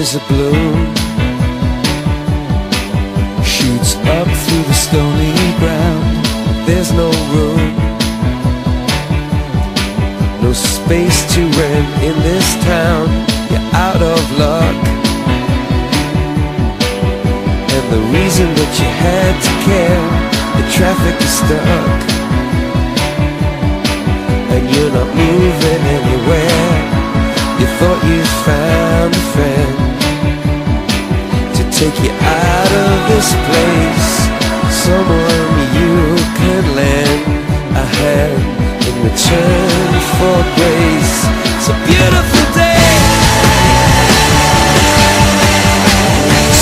is a bloom, shoots up through the stony ground. There's no room, no space to rent in this town. You're out of luck, and the reason that you had to care, the traffic is stuck, and you're not moving anywhere. You thought you found a friend to take you out of this place, someone you could lend a hand in return for grace. It's a beautiful day,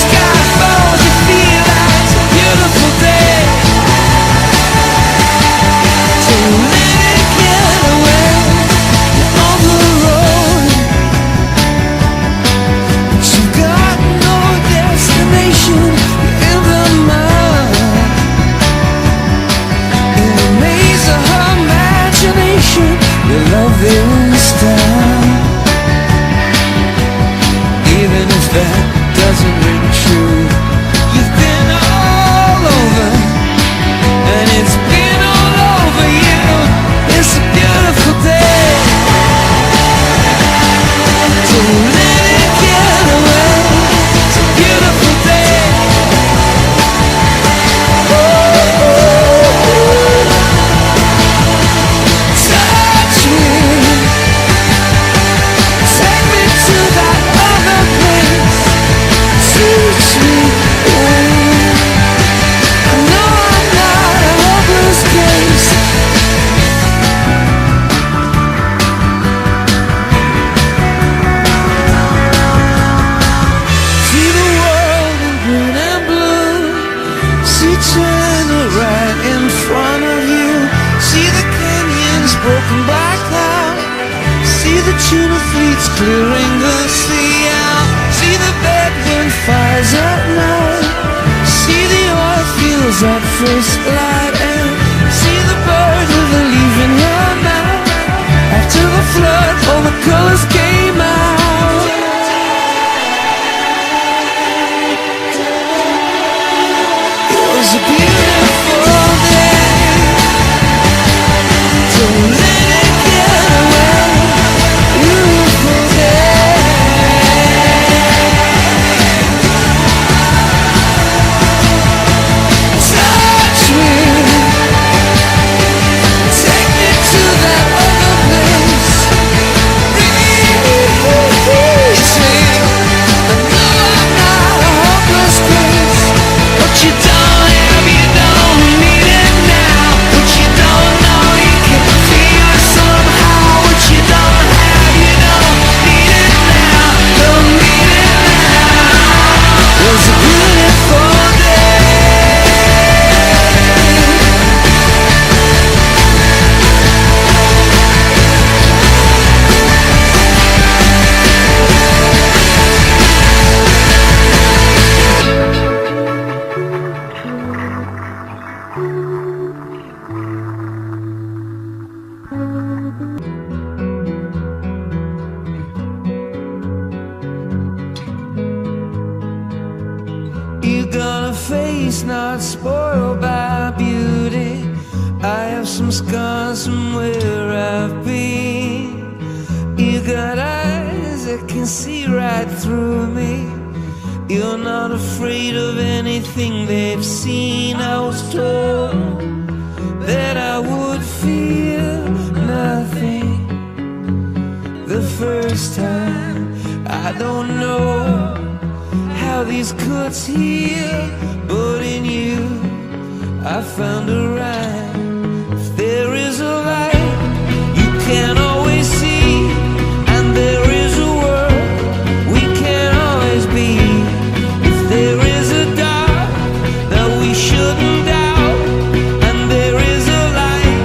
sky falls, you feel like it's a beautiful day. So let it get away, you're on the road, but you got no destination. You're in the mud, in the maze of her imagination. Your love is down, even if that doesn't ring true. You've been all over, and it's been all over you. It's a beautiful day, so let it get away. It's a beautiful day. Touch me, take me to that other place. Teach me, I know I'm not a hopeless case. See the world in green and blue, see China right in front of you, see the canyons broken by cloud, see the tuna fleets clearing the sea out, see the bedroom fires at night, see the oil fields at first light, and see the bird with a leaf in her mouth. After the flood, all the colors came out. It was a beautiful day, so let it get away. Beautiful day. Touch me, take me to that other place. Reach me, I know I'm not a hopeless case. What you don't have, you don't need it now. What you don't know, you can feel it somehow. What you don't have, you don't need it now. Don't need it now. It was a beautiful day. You got a face not spoiled by beauty. I have some scars from where I've been. You got eyes that can see right through me. You're not afraid of anything they've seen. I was told that I would feel nothing the first time. I don't know how these cuts heal, but in you I found a rhyme. If there is a light you can't always see, and there is a world we can't always be. If there is a dark that we shouldn't doubt, and there is a light,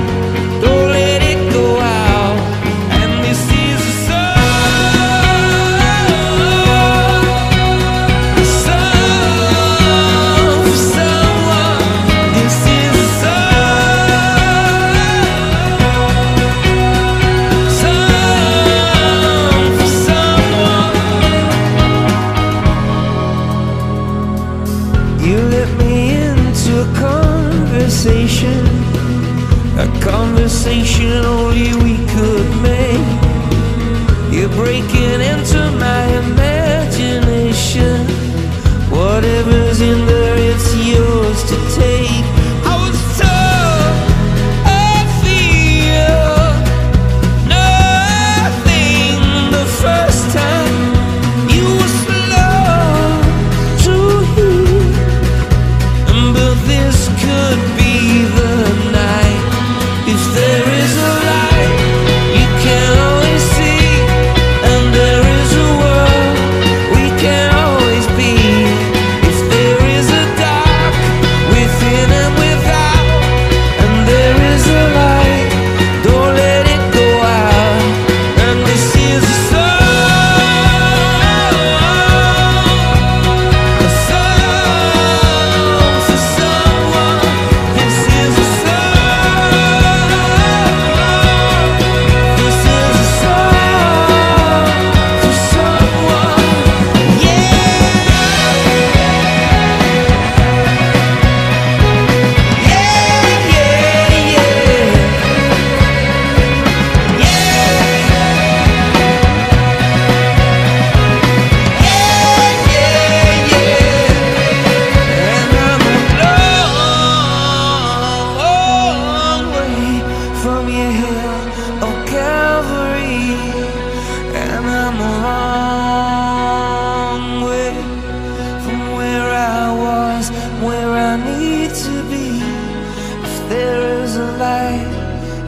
don't let it go out. And this is a song for someone. This is a song conversation only we could make. You're breaking into my imagination. Whatever's in there, it's yours to take. I was told I feel nothing the first time. You were slow to hear, but this could be the night. If there is a light you can always see, and there is a world we can always be. If there is a dark within and without, and there is a light, don't let it go out. And this is a song for someone. This is a song. This is a song for someone. Yeah. And I'm a long way from your hill of Calvary, and I'm a long way from where I was, where I need to be. If there is a light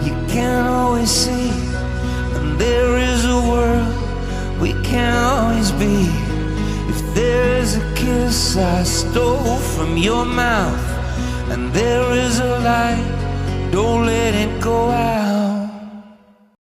you can always see, and there is a world we can always be. If there is a kiss I stole from your mouth, and there is a light, don't let it go out.